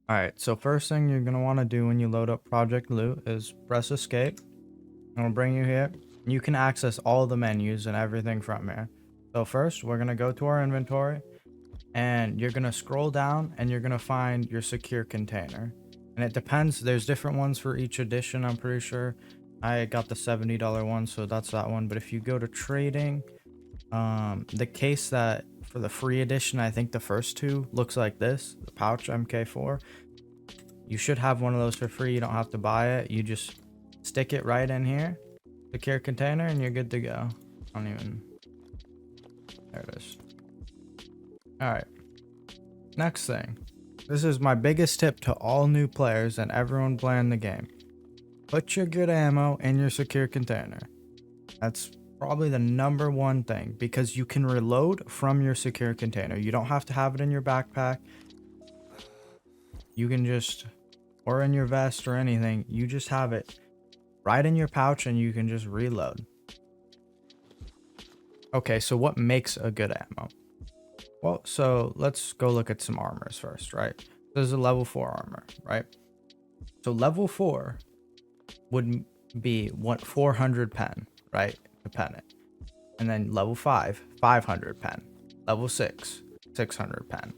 Alright, so first thing you're going to want to do when you load up Project Loot is press escape. It'll bring you here. You can access all the menus and everything from here. So first, we're going to go to our inventory, and you're going to scroll down and you're going to find your secure container. And it depends, there's different ones for each edition, I'm pretty sure. I got the $70 one, so that's that one. But if you go to trading, the case that for the free edition, I think the first two looks like this, the pouch MK4. You should have one of those for free. You don't have to buy it. You just stick it right in here, secure container, and you're good to go. I don't even, there it is. All right, next thing, this is my biggest tip to all new players and everyone playing the game. Put your good ammo in your secure container. That's probably the #1 thing, because you can reload from your secure container. You don't have to have it in your backpack. You can just, or in your vest or anything, you just have it right in your pouch and you can just reload. Okay, so what makes a good ammo? Well, so let's go look at some armors first, right? This is a level 4 armor, right? So level 4 would be 400 pen, right? To pen it. And then level 5, 500 pen. Level 6, 600 pen.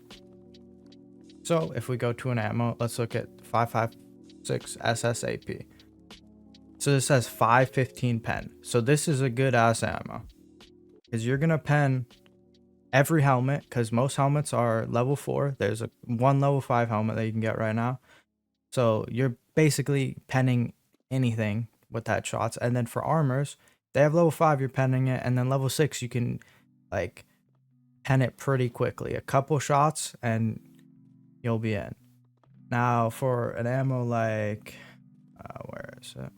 So if we go to an ammo, let's look at 556 SSAP. So this says 515 pen. So this is a good ass ammo, because you're gonna pen every helmet, because most helmets are level 4. There's one level 5 helmet that you can get right now. So you're basically penning anything with that shots. And then for armors, they have level 5, you're penning it, and then level 6 you can like pen it pretty quickly. A couple shots and you'll be in. Now for an ammo like where is it?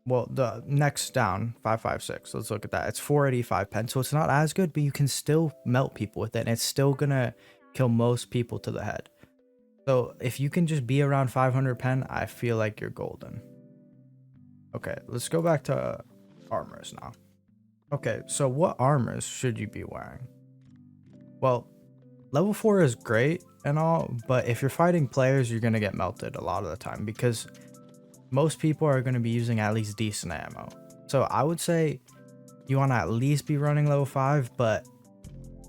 Well, the next down, 556, let's look at that. It's 485 pen, so it's not as good, but you can still melt people with it, and it's still gonna kill most people to the head. So if you can just be around 500 pen, I feel like you're golden. Okay, let's go back to armors now. Okay, so what armors should you be wearing? Well, level 4 is great and all, but if you're fighting players, you're gonna get melted a lot of the time, because most people are going to be using at least decent ammo. So I would say you want to at least be running level 5, but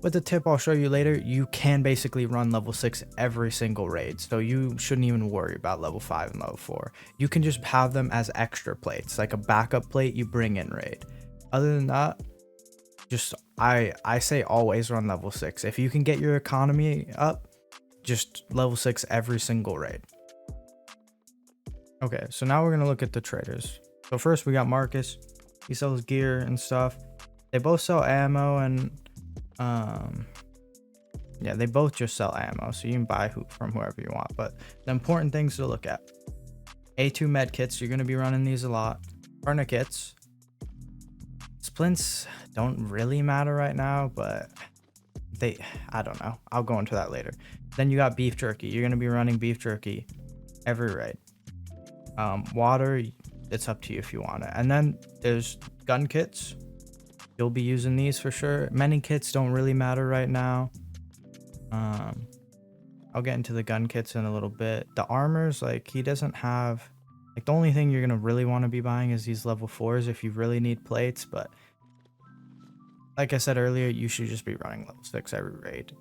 with the tip I'll show you later, you can basically run level 6 every single raid. So you shouldn't even worry about level 5 and level 4. You can just have them as extra plates, like a backup plate you bring in raid. Other than that, just I say always run level 6. If you can get your economy up, just level 6 every single raid. Okay, so now we're going to look at the traders. So first we got Marcus. He sells gear and stuff. They both sell ammo and yeah, they both just sell ammo, so you can buy from whoever you want. But the important things to look at: A2 med kits, you're going to be running these a lot. Tourniquets. Splints don't really matter right now, but I don't know. I'll go into that later. Then you got beef jerky. You're going to be running beef jerky every raid. Water, it's up to you if you want it. And then there's gun kits. You'll be using these for sure. Many kits don't really matter right now. I'll get into the gun kits in a little bit. The armors, like, he doesn't have, like, the only thing you're gonna really want to be buying is these level 4s if you really need plates. But like I said earlier, you should just be running level 6 every raid.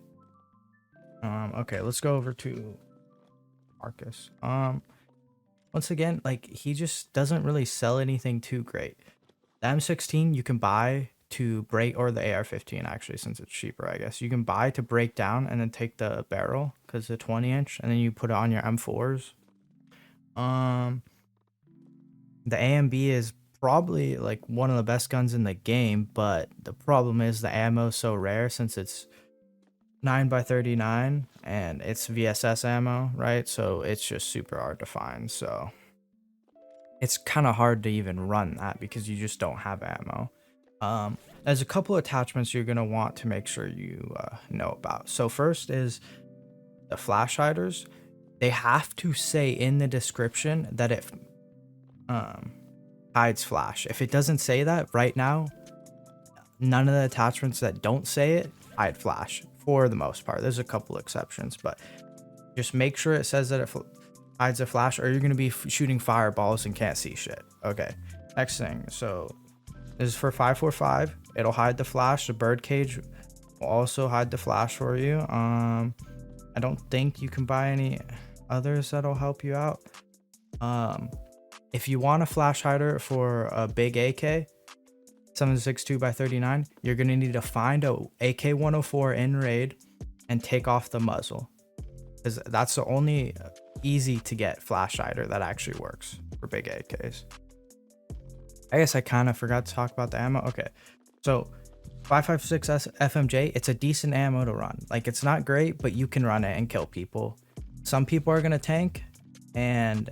Okay, let's go over to Marcus. Once again, like, he just doesn't really sell anything too great. The M16 you can buy to break, or the AR-15 actually, since it's cheaper, I guess. You can buy to break down and then take the barrel, because it's a 20-inch, and then you put it on your M4s. The AMB is probably like one of the best guns in the game, but the problem is the ammo is so rare, since it's 9x39 and it's VSS ammo, right? So it's just super hard to find. So it's kind of hard to even run that because you just don't have ammo. There's a couple attachments you're going to want to make sure you know about. So first is the flash hiders. They have to say in the description that it hides flash. If it doesn't say that right now, none of the attachments that don't say it hide flash. for the most part. There's a couple exceptions, but just make sure it says that it hides a flash, or you're going to be shooting fireballs and can't see shit. Okay, next thing. So this is for 545. It'll hide the flash. The bird cage will also hide the flash for you. I don't think you can buy any others that'll help you out. If you want a flash hider for a big AK 7.62 by 39, you're gonna need to find a AK-104 in raid and take off the muzzle, because that's the only easy to get flash hider that actually works for big AKs. I guess I kind of forgot to talk about the ammo. Okay, so 5.56 FMJ, it's a decent ammo to run. Like, it's not great, but you can run it and kill people. Some people are gonna tank, and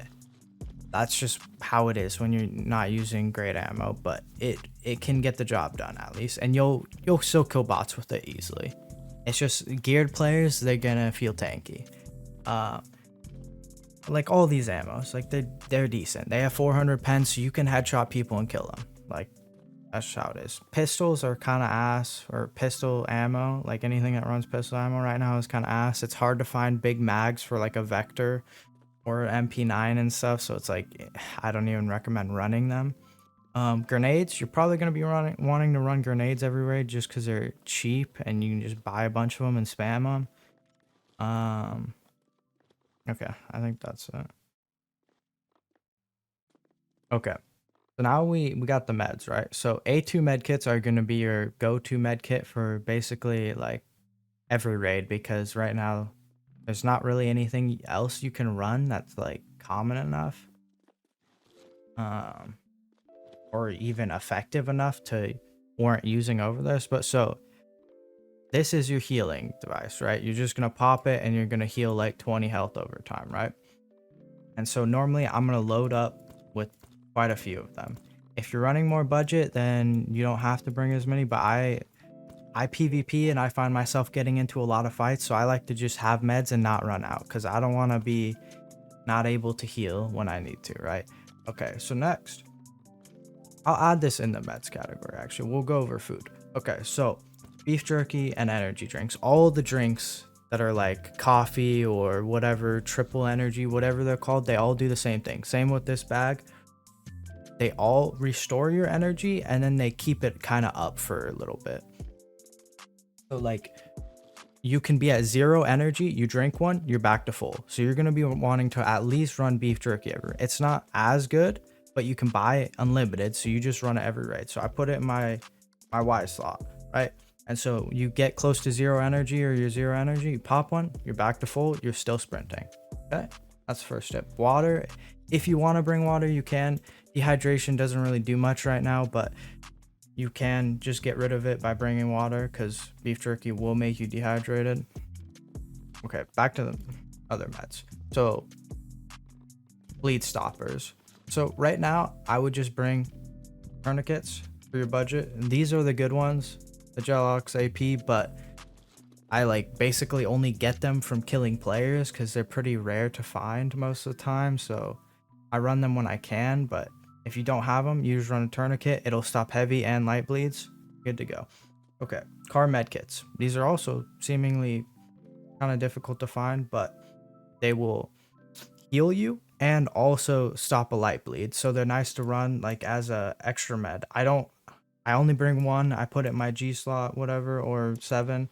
that's just how it is when you're not using great ammo, but it can get the job done at least, and you'll still kill bots with it easily. It's just geared players, they're gonna feel tanky. Like all these ammos, like they're decent. They have 400 pens, so you can headshot people and kill them. Like, that's how it is. Pistols are kind of ass, or pistol ammo, like anything that runs pistol ammo right now is kind of ass. It's hard to find big mags for like a Vector or MP9 and stuff, so it's like I don't even recommend running them. Grenades, you're probably going to be wanting to run grenades every raid just because they're cheap and you can just buy a bunch of them and spam them. Okay, I think that's it. Okay, so now we got the meds, right? So A2 med kits are going to be your go-to med kit for basically like every raid, because right now there's not really anything else you can run that's like common enough, or even effective enough to warrant using over this. But so this is your healing device, right? You're just gonna pop it and you're gonna heal like 20 health over time, right? And so normally I'm gonna load up with quite a few of them. If you're running more budget, then you don't have to bring as many, but I PvP and I find myself getting into a lot of fights, so I like to just have meds and not run out, because I don't want to be not able to heal when I need to, right? Okay, so next, I'll add this in the meds category. Actually, we'll go over food. Okay, so beef jerky and energy drinks, all the drinks that are like coffee or whatever, triple energy, whatever they're called, they all do the same thing. Same with this bag. They all restore your energy and then they keep it kind of up for a little bit. So like, you can be at 0 energy, you drink one, you're back to full. So you're going to be wanting to at least run beef jerky every. It's not as good, but you can buy it unlimited, so you just run it every raid. So I put it in my Y slot, right? And so you get close to 0 energy, or you're 0 energy, you pop one, you're back to full, you're still sprinting. Okay, that's the first step. Water, if you want to bring water, you can. Dehydration doesn't really do much right now, but you can just get rid of it by bringing water, because beef jerky will make you dehydrated. Okay, back to the other meds. So bleed stoppers. So right now I would just bring tourniquets for your budget. And these are the good ones, the Gelox AP, but I like basically only get them from killing players because they're pretty rare to find most of the time. So I run them when I can, but if you don't have them, you just run a tourniquet. It'll stop heavy and light bleeds. Good to go. Okay, car med kits. These are also seemingly kind of difficult to find, but they will heal you and also stop a light bleed. So they're nice to run like as a extra med. I only bring one. I put it in my G slot, whatever, or 7.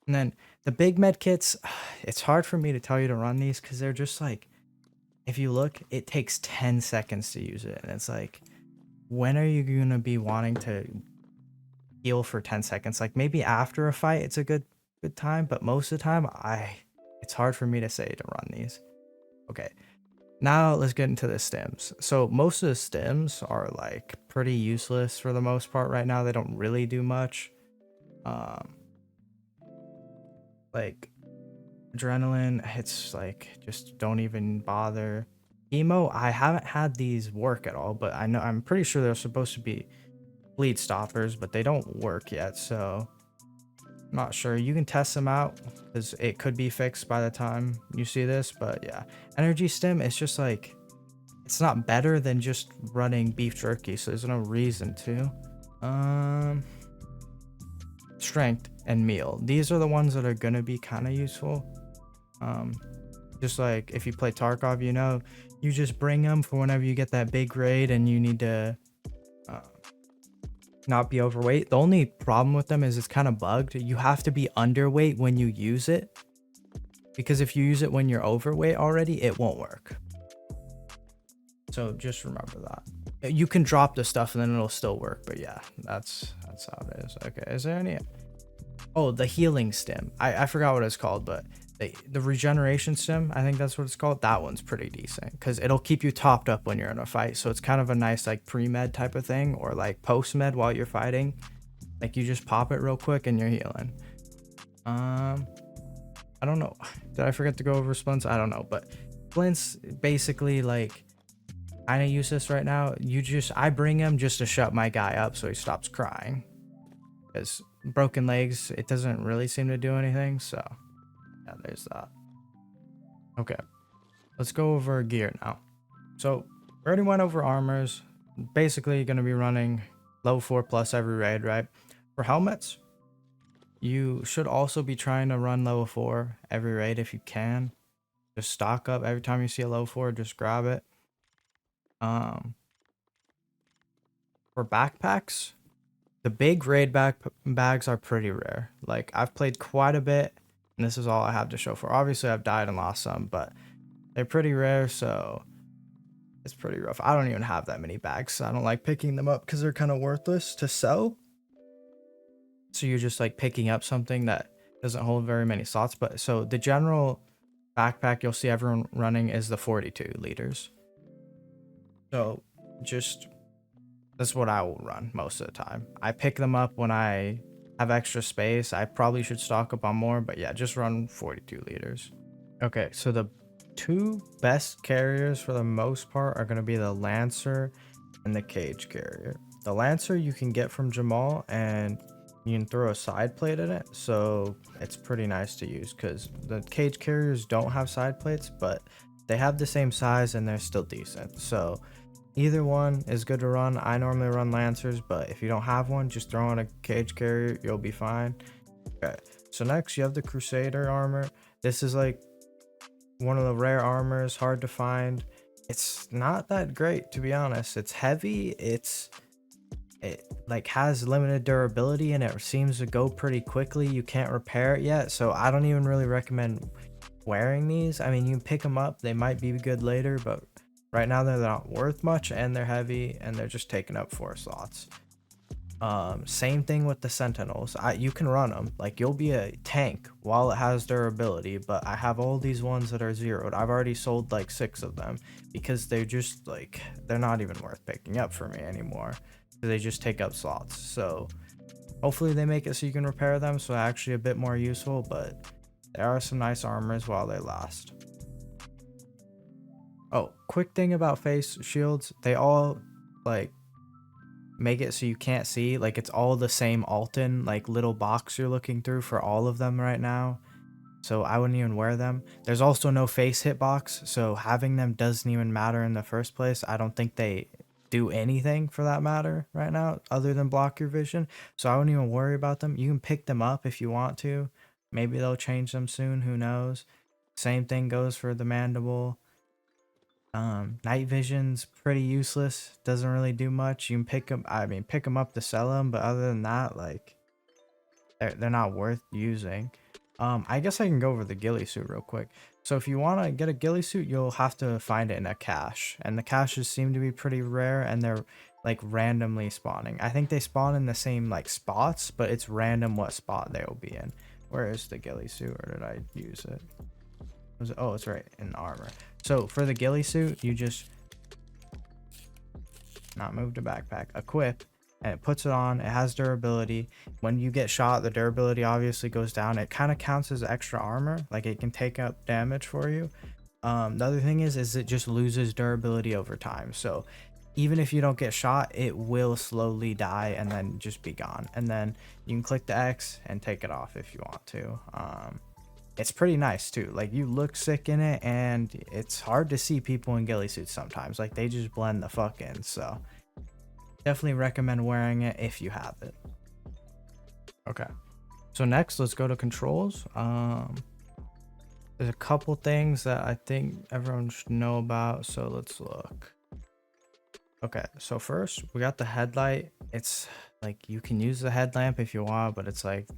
And then the big med kits, it's hard for me to tell you to run these because they're just like, if you look, it takes 10 seconds to use it. And it's like, when are you going to be wanting to heal for 10 seconds? Like maybe after a fight, it's a good time. But most of the time, it's hard for me to say to run these. Okay, now let's get into the stims. So most of the stims are like pretty useless for the most part right now. They don't really do much. Like adrenaline, it's like, just don't even bother. Emo, I haven't had these work at all, but I'm pretty sure they're supposed to be bleed stoppers, but they don't work yet, so I'm not sure. You can test them out because it could be fixed by the time you see this. But yeah, energy stim, it's just like, it's not better than just running beef jerky, so there's no reason to. Strength, and meal. These are the ones that are going to be kind of useful. Just like if you play Tarkov, you know, you just bring them for whenever you get that big raid and you need to not be overweight. The only problem with them is it's kind of bugged. You have to be underweight when you use it, because if you use it when you're overweight already, it won't work. So just remember that. You can drop the stuff and then it'll still work, but yeah, that's how it is. Okay, is there any? Oh, the healing stim. I forgot what it's called, but the regeneration stim, I think that's what it's called. That one's pretty decent because it'll keep you topped up when you're in a fight. So it's kind of a nice like pre-med type of thing, or like post-med while you're fighting. Like you just pop it real quick and you're healing. I don't know. Did I forget to go over splints? I don't know, but splints basically like kind of useless right now. I bring him just to shut my guy up so he stops crying. Because broken legs, it doesn't really seem to do anything, so yeah, there's that. Okay, let's go over gear now. So we already went over armors. Basically gonna be running level 4 plus every raid, right? For helmets, you should also be trying to run level 4 every raid if you can. Just stock up every time you see a level 4, just grab it. For backpacks, the big raid bags are pretty rare. Like I've played quite a bit, and this is all I have to show for. Obviously, I've died and lost some, but they're pretty rare, so it's pretty rough. I don't even have that many bags. So I don't like picking them up because they're kind of worthless to sell. So you're just like picking up something that doesn't hold very many slots. But so the general backpack you'll see everyone running is the 42 liters. So just that's what I will run most of the time. I pick them up when I have extra space. I probably should stock up on more, but yeah, just run 42 liters. Okay, so the two best carriers for the most part are going to be the Lancer and the Cage carrier. The Lancer you can get from Jamal and you can throw a side plate in it, so it's pretty nice to use because the Cage carriers don't have side plates, but they have the same size and they're still decent. So either one is good to run. I normally run Lancers, but if you don't have one, just throw on a Cage carrier, you'll be fine. Okay, so next you have the Crusader armor. This is like one of the rare armors, hard to find. It's not that great, to be honest. It's heavy, it like has limited durability, and it seems to go pretty quickly. You can't repair it yet, so I don't even really recommend wearing these. I mean, you can pick them up, they might be good later, but right now they're not worth much, and they're heavy, and they're just taking up 4 slots. Same thing with the Sentinels. You can run them, like you'll be a tank while it has durability, but I have all these ones that are zeroed. I've already sold like 6 of them because they're just like, they're not even worth picking up for me anymore. They just take up slots. So hopefully they make it so you can repair them, so actually a bit more useful, but there are some nice armors while they last. Oh, quick thing about face shields, they all like make it so you can't see, like it's all the same Alton like little box you're looking through for all of them right now, so I wouldn't even wear them. There's also no face hitbox, so having them doesn't even matter in the first place. I don't think they do anything for that matter right now other than block your vision, so I wouldn't even worry about them. You can pick them up if you want to, maybe they'll change them soon, who knows. Same thing goes for the mandible. Night vision's pretty useless, doesn't really do much. You can pick them up to sell them, but other than that, like they're not worth using. I guess I can go over the Ghillie Suit real quick. So if you want to get a Ghillie Suit, you'll have to find it in a cache, and the caches seem to be pretty rare, and they're like randomly spawning. I think they spawn in the same like spots, but it's random what spot they will be in. Where is the Ghillie Suit, or did I use it? Oh, it's right in armor. So for the Ghillie Suit, you just not move to backpack, equip, and it puts it on. It has durability. When you get shot, the durability obviously goes down. It kind of counts as extra armor, like it can take up damage for you. The other thing is it just loses durability over time. So even if you don't get shot, it will slowly die and then just be gone. And then you can click the X and take it off if you want to. It's pretty nice too. Like you look sick in it, and it's hard to see people in Ghillie Suits sometimes. Like they just blend the fuck in. So definitely recommend wearing it if you have it. Okay. So next, let's go to controls. There's a couple things that I think everyone should know about, so let's look. Okay, so first we got the headlight. It's like you can use the headlamp if you want, but it's like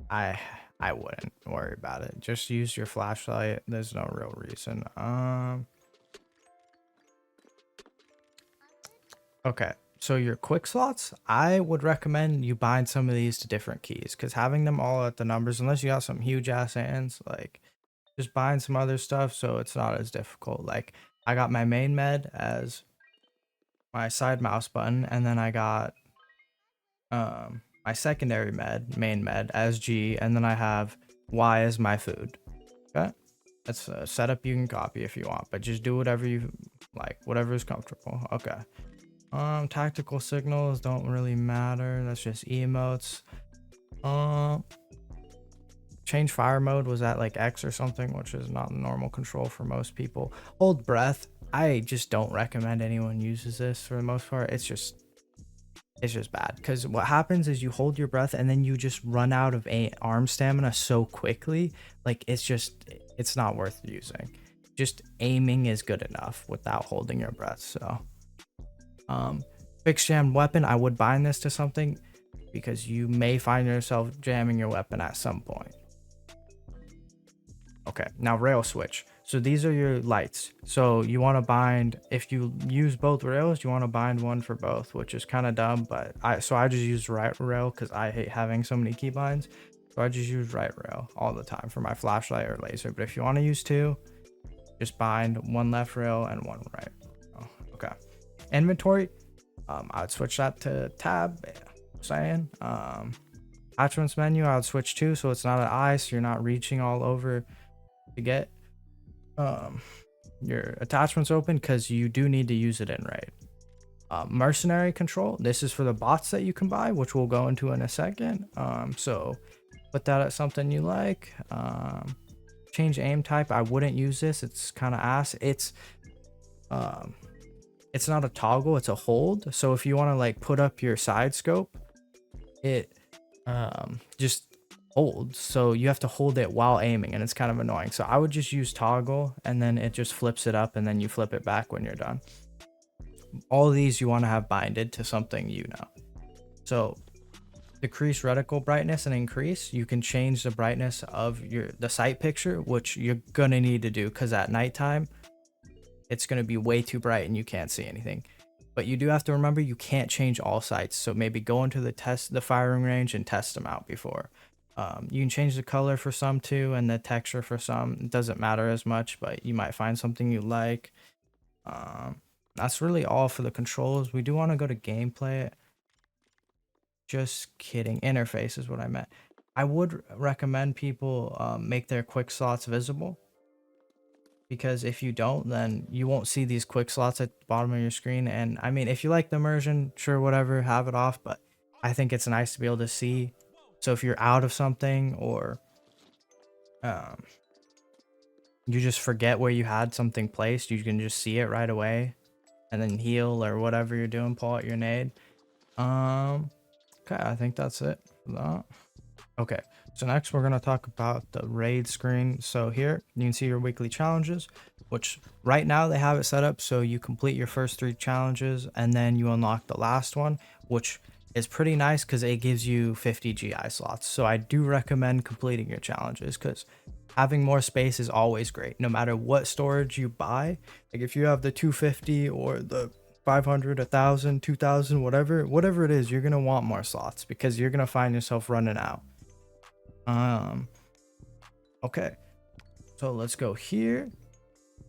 I wouldn't worry about it. Just use your flashlight. There's no real reason. Okay, so your quick slots, I would recommend you bind some of these to different keys, because having them all at the numbers, unless you got some huge ass hands, like just bind some other stuff so it's not as difficult. Like I got my main med as my side mouse button, and then I got my secondary main med as G, and then I have Y as my food. Okay, that's a setup you can copy if you want, but just do whatever you like, whatever is comfortable. Okay. Tactical signals don't really matter. That's just emotes. Change fire mode was at like X or something, which is not normal control for most people. Hold breath. I just don't recommend anyone uses this for the most part. It's just bad, because what happens is you hold your breath and then you just run out of arm stamina so quickly. Like it's not worth using. Just aiming is good enough without holding your breath. So fixed jam weapon, I would bind this to something because you may find yourself jamming your weapon at some point. Okay, now rail switch. So these are your lights. So you want to bind, if you use both rails, you want to bind one for both, which is kind of dumb, but I just use right rail because I hate having so many key binds. So I just use right rail all the time for my flashlight or laser. But if you want to use two, just bind one left rail and one right. Oh, okay. Inventory, I would switch that to tab. Saying attachments menu, I would switch to, so it's not an eye, so you're not reaching all over to get your attachments open, because you do need to use it in raid. Mercenary control, this is for the bots that you can buy, which we'll go into in a second. So put that at something you like. Change aim type, I wouldn't use this. It's kind of ass. It's not a toggle, it's a hold. So if you want to like put up your side scope, it just holds, so you have to hold it while aiming, and it's kind of annoying. So I would just use toggle, and then it just flips it up, and then you flip it back when you're done. All these you want to have binded to something, you know. So decrease reticle brightness and increase, you can change the brightness of the sight picture, which you're gonna need to do because at nighttime it's gonna be way too bright and you can't see anything. But you do have to remember you can't change all sights, so maybe go into the firing range and test them out before. You can change the color for some too, and the texture for some. It doesn't matter as much, but you might find something you like. That's really all for the controls. We do want to go to gameplay. Just kidding. Interface is what I meant. I would recommend people make their quick slots visible, because if you don't, then you won't see these quick slots at the bottom of your screen. And I mean, if you like the immersion, sure, whatever, have it off, but I think it's nice to be able to see. So if you're out of something, or you just forget where you had something placed, you can just see it right away and then heal or whatever you're doing, pull out your nade. Okay, I think that's it for that. Okay, so next we're going to talk about the raid screen. So here you can see your weekly challenges, which right now they have it set up so you complete your first 3 challenges and then you unlock the last one, which is pretty nice because it gives you 50 GI slots. So I do recommend completing your challenges, because having more space is always great, no matter what storage you buy. Like if you have the 250 or the 500, 1,000, 2,000, whatever it is, you're gonna want more slots because you're gonna find yourself running out. Okay, so let's go here.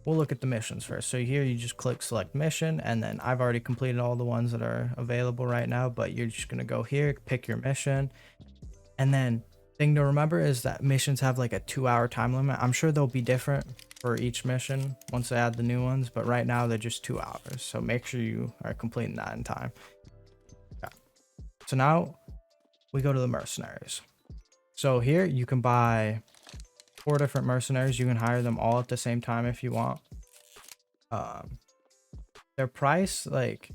We'll look at the missions first. So here you just click select mission, and then I've already completed all the ones that are available right now, but you're just gonna go here, pick your mission, and then thing to remember is that missions have like a 2-hour time limit. I'm sure they'll be different for each mission once they add the new ones, but right now they're just 2 hours, so make sure you are completing that in time. Okay. So now we go to the mercenaries. So here you can buy 4 different mercenaries. You can hire them all at the same time if you want. Their price, like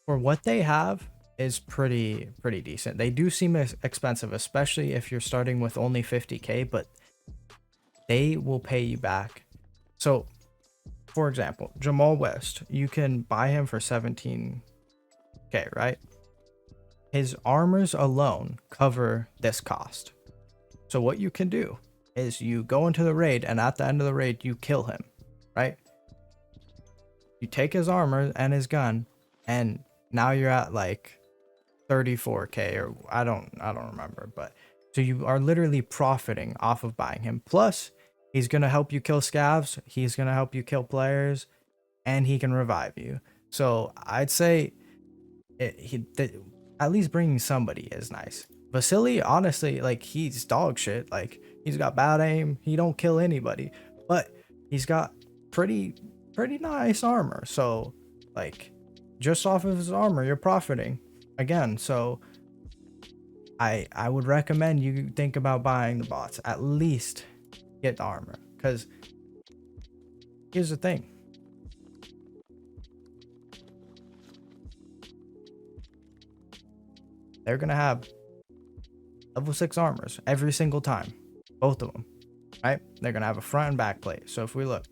for what they have, is pretty decent. They do seem expensive, especially if you're starting with only 50k, but they will pay you back. So for example, Jamal West, you can buy him for 17k, right? His armors alone cover this cost. So what you can do is you go into the raid, and at the end of the raid you kill him, right? You take his armor and his gun, and now you're at like 34k, or I don't remember, but so you are literally profiting off of buying him. Plus he's going to help you kill scavs, he's going to help you kill players, and he can revive you. So I'd say at least bringing somebody is nice. Vasily, honestly, like, he's dog shit. Like, he's got bad aim, he don't kill anybody, but he's got pretty nice armor. So like, just off of his armor you're profiting again. So I would recommend you think about buying the bots. At least get the armor, because here's the thing. They're gonna have level 6 armors every single time, both of them, right? They're gonna have a front and back plate. So if we look,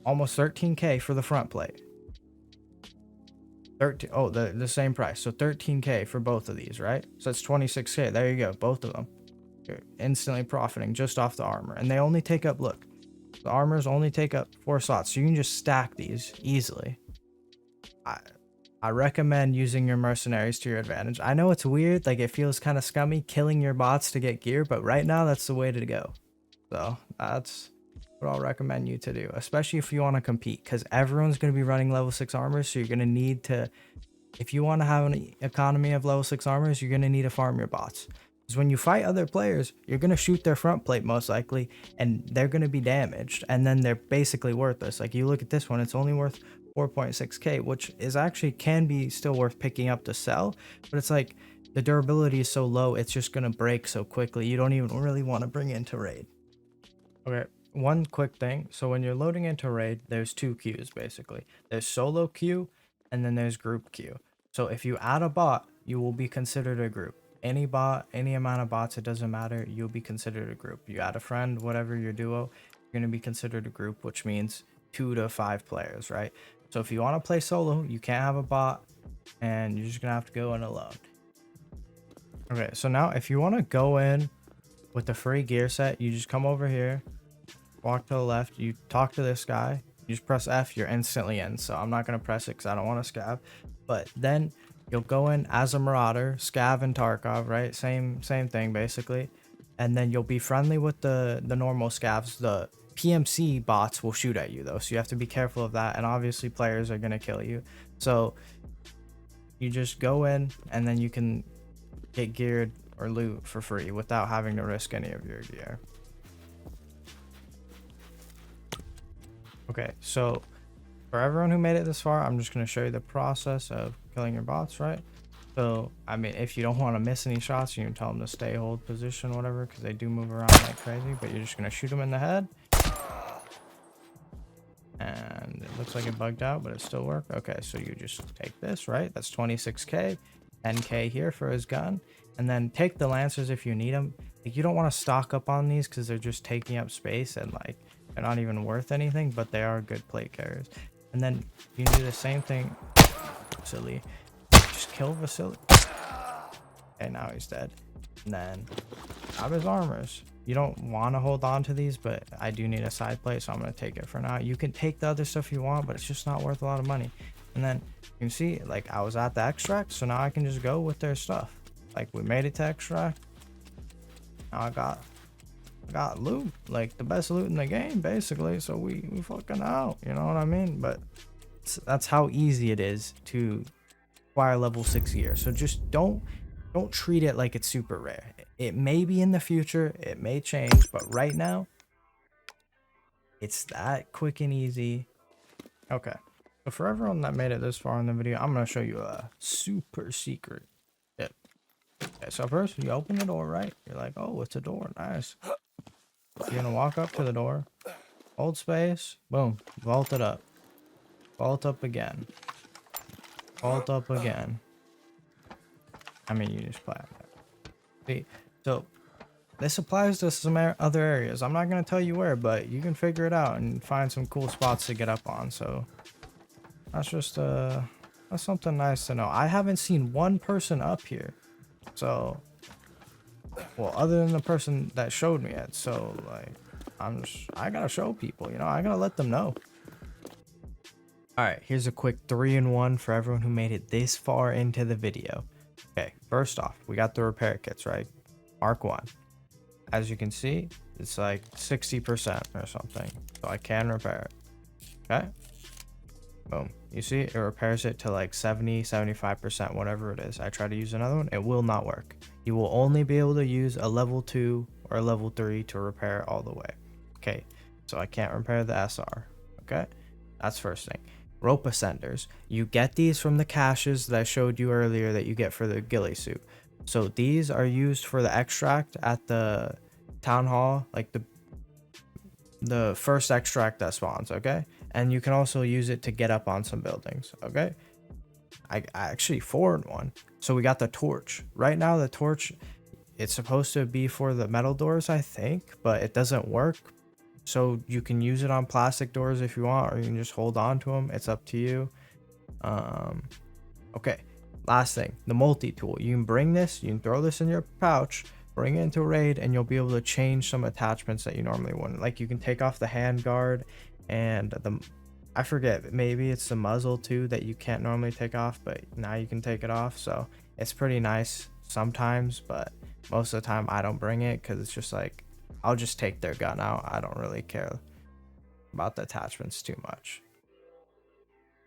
almost 13k for the front plate. 13, oh, the same price, so 13k for both of these, right? So that's 26k. There you go, both of them. You're instantly profiting just off the armor, and they only take up, look, the armors only take up 4 slots, so you can just stack these easily. I recommend using your mercenaries to your advantage. I know it's weird, like, it feels kind of scummy killing your bots to get gear, but right now that's the way to go. So that's what I'll recommend you to do, especially if you want to compete, because everyone's going to be running level 6 armors. So you're going to need to, if you want to have an economy of level 6 armors, you're going to need to farm your bots. Because when you fight other players, you're going to shoot their front plate most likely, and they're going to be damaged, and then they're basically worthless. Like, you look at this one, it's only worth 4.6k, which is actually can be still worth picking up to sell, but it's like the durability is so low, it's just going to break so quickly. You don't even really want to bring it into raid. Okay, one quick thing. So when you're loading into raid, there's 2 queues basically. There's solo queue, and then there's group queue. So if you add a bot, you will be considered a group. Any bot, any amount of bots, it doesn't matter, you'll be considered a group. You add a friend, whatever your duo, you're going to be considered a group, which means 2 to 5 players, right? So if you want to play solo, you can't have a bot, and you're just gonna have to go in alone. Okay, so now if you want to go in with the free gear set, you just come over here, walk to the left, you talk to this guy, you just press F, you're instantly in. So I'm not gonna press it because I don't want to scav, but then you'll go in as a Marauder, Scav and Tarkov, right? Same thing basically, and then you'll be friendly with the normal scavs. The PMC bots will shoot at you though, so you have to be careful of that, and obviously players are going to kill you. So you just go in, and then you can get geared or loot for free without having to risk any of your gear. Okay, so for everyone who made it this far, I'm just going to show you the process of killing your bots, right? So I mean, if you don't want to miss any shots, you can tell them to stay, hold position, whatever, because they do move around like crazy. But you're just going to shoot them in the head, and it looks like it bugged out, but it still worked. Okay, so you just take this, right? That's 26k, 10k here for his gun, and then take the lancers if you need them. Like, you don't want to stock up on these because they're just taking up space, and like, they're not even worth anything, but they are good plate carriers. And then you can do the same thing. Silly, just kill Vasily. Okay, now he's dead. And then grab his armors. You don't want to hold on to these, but I do need a side plate, so I'm going to take it for now. You can take the other stuff you want, but it's just not worth a lot of money. And then you can see, like, I was at the extract, so now I can just go with their stuff. Like, we made it to extract. Now I got loot, like the best loot in the game basically, so we fucking out, you know what I mean? But that's how easy it is to acquire level 6 gear. So just don't treat it like it's super rare. It may be in the future, it may change, but right now it's that quick and easy. Okay, so for everyone that made it this far in the video, I'm going to show you a super secret tip. Okay, so first you open the door, right? You're like, oh, it's a door, nice. You're gonna walk up to the door, hold space, boom, vault it up, vault up again, vault up again, I mean, you just play on there. See, so this applies to some other areas. I'm not gonna tell you where, but you can figure it out and find some cool spots to get up on. So that's just that's something nice to know. I haven't seen one person up here, so well, other than the person that showed me it. So like, I gotta show people, you know, I gotta let them know. All right, here's a quick 3-in-1 for everyone who made it this far into the video. Okay, first off, we got the repair kits, right? Mark 1. As you can see, it's like 60% or something, so I can repair it. Okay, boom. You see, it repairs it to like 70-75%, whatever it is. I try to use another one, it will not work. You will only be able to use a level 2 or a level 3 to repair all the way. Okay, so I can't repair the SR. Okay, that's first thing. Rope ascenders, you get these from the caches that I showed you earlier that you get for the ghillie suit. So these are used for the extract at the town hall, like the first extract that spawns. Okay, and you can also use it to get up on some buildings. Okay, I actually 4-in-1. So we got the torch. Right now the torch, it's supposed to be for the metal doors, I think, but it doesn't work. So you can use it on plastic doors if you want, or you can just hold on to them. It's up to you. Okay, last thing, the multi-tool. You can bring this, you can throw this in your pouch, bring it into a raid, and you'll be able to change some attachments that you normally wouldn't. Like you can take off the hand guard and I forget, maybe it's the muzzle too that you can't normally take off, but now you can take it off. So it's pretty nice sometimes, but most of the time I don't bring it because it's just like, I'll just take their gun out. I don't really care about the attachments too much.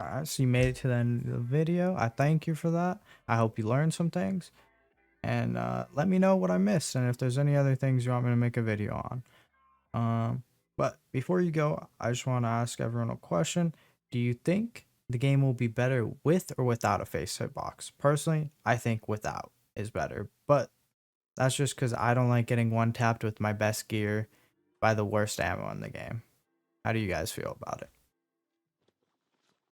Alright, so you made it to the end of the video. I thank you for that. I hope you learned some things. And let me know what I missed and if there's any other things you want me to make a video on. But before you go, I just want to ask everyone a question. Do you think the game will be better with or without a face hitbox? Personally, I think without is better. But that's just because I don't like getting one tapped with my best gear by the worst ammo in the game. How do you guys feel about it?